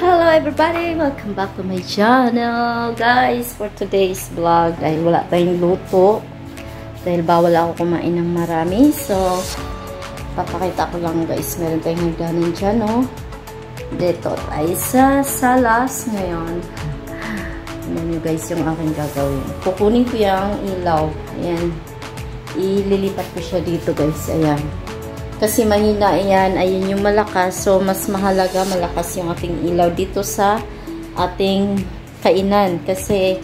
Hello everybody! Welcome back to my channel. Guys, for today's vlog, dahil wala tayong luto, dahil bawal ako kumain ng marami, so papakita ko lang guys, meron tayong hagdanan dyan, no? Dito tayo sa salas ngayon. Tignan nyo guys yung aking gagawin. Kukunin ko yung ilaw. Ayan. Ililipat ko siya dito guys. Ayan. Kasi mahina yan, ayun yung malakas. So, mas mahalaga malakas yung ating ilaw dito sa ating kainan. Kasi,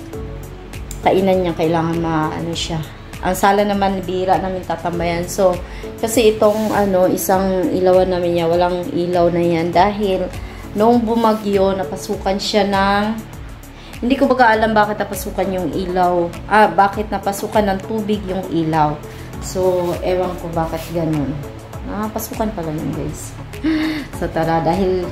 kainan niya kailangan ano siya. Ang sala naman, bira namin tatambayan. So, kasi itong isang ilawan namin niya, walang ilaw na yan. Dahil, nung bumagyo, napasukan siya ng, hindi ko baga alam bakit napasukan yung ilaw. Bakit napasukan ng tubig yung ilaw. So, ewan ko bakit ganun. Pasukan pala yun guys. So tara, dahil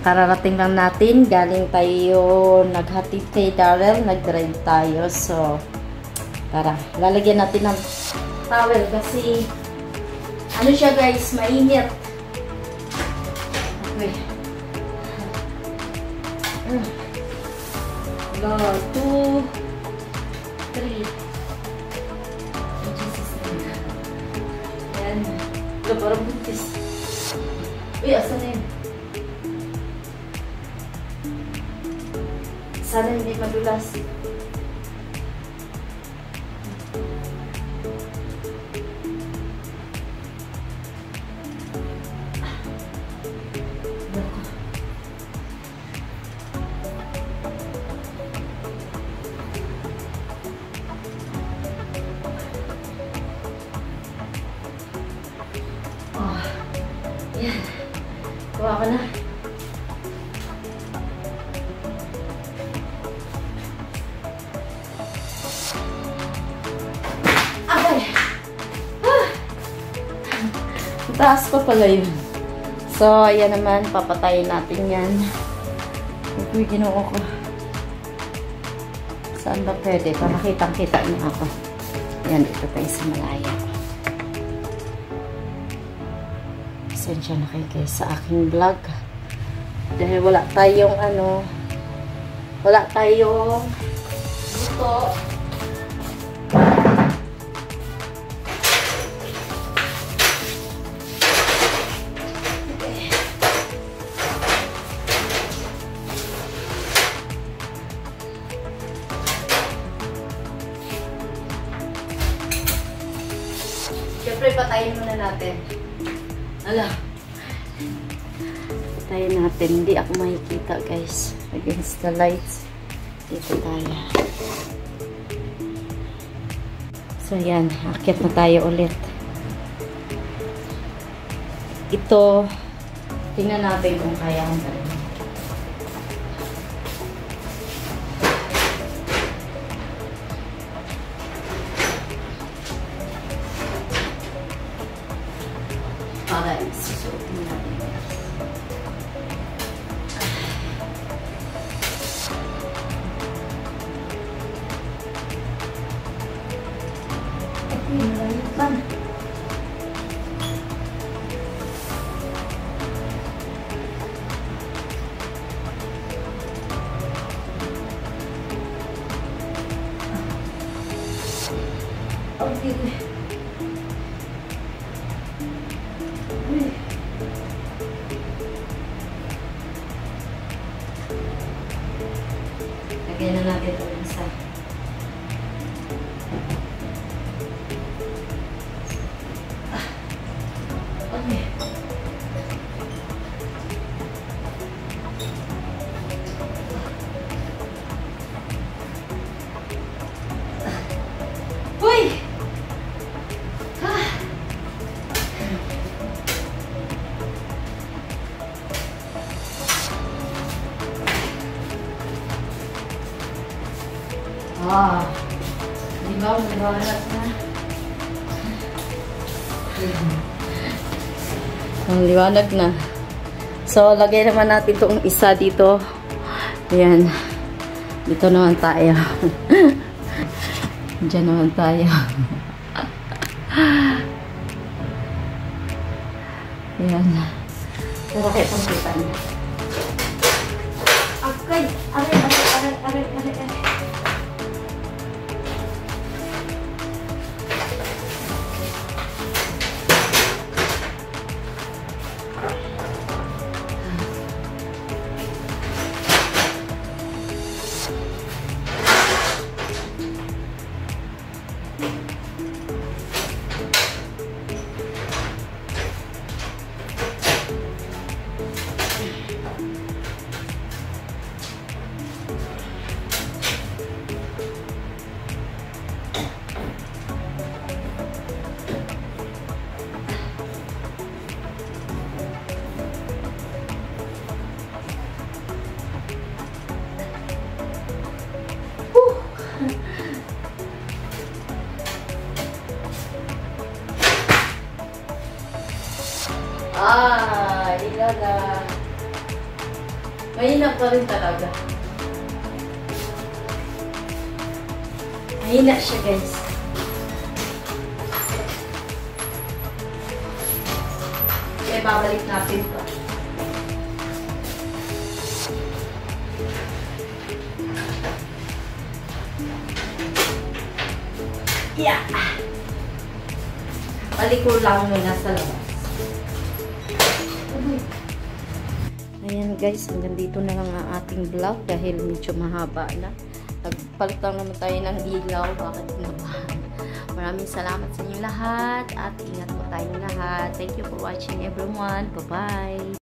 kararating lang natin, galing tayo naghatid kay Darrell, nag-drive tayo. So tara, lalagyan natin ng towel kasi ano siya guys, mainit. Okay. 2, 3. Ayan. Parang buntis. Uy, asan na yun? Sana hindi madulas. Yan. Kuha ka na. Agay! Taas pa pala yun. So, ayan naman. Papatayin natin yan. Uy, ginoo ko. Saan ba pwede? Para kitang-kita niya ako. Yan, ito tayo sa malaya. Pasensya na kayo guys sa aking vlog dahil wala tayong wala tayong luto. Okay. Siyempre patayin muna natin. Ala. Patayin natin. Hindi ako makikita guys. Against the lights. Dito tayo. So yan. Akyat na tayo ulit. Ito. Tingnan natin kung kaya kong tayo. Para isusuotin natin. Ito yung layupan. Okay. Lagyan na natin ito isa. Okay. Uy! Di ba? Magbalat na. Ang liwanag na. So, lagay naman natin itong isa dito. Ayan. Dito naman tayo. Diyan naman tayo. Ayan. Pero kaya pang kita niya. mahina pa rin talaga. Mahina siya, guys. Kaya babalik natin pa. Yeah! Balik ko lang muna sa labas. Ayan guys, hanggang dito na lang ang ating vlog dahil medyo mahaba na. Nagpalit lang naman tayo ng ilaw. Bakit naman? Maraming salamat sa inyo lahat at ingat po tayong lahat. Thank you for watching everyone. Bye-bye!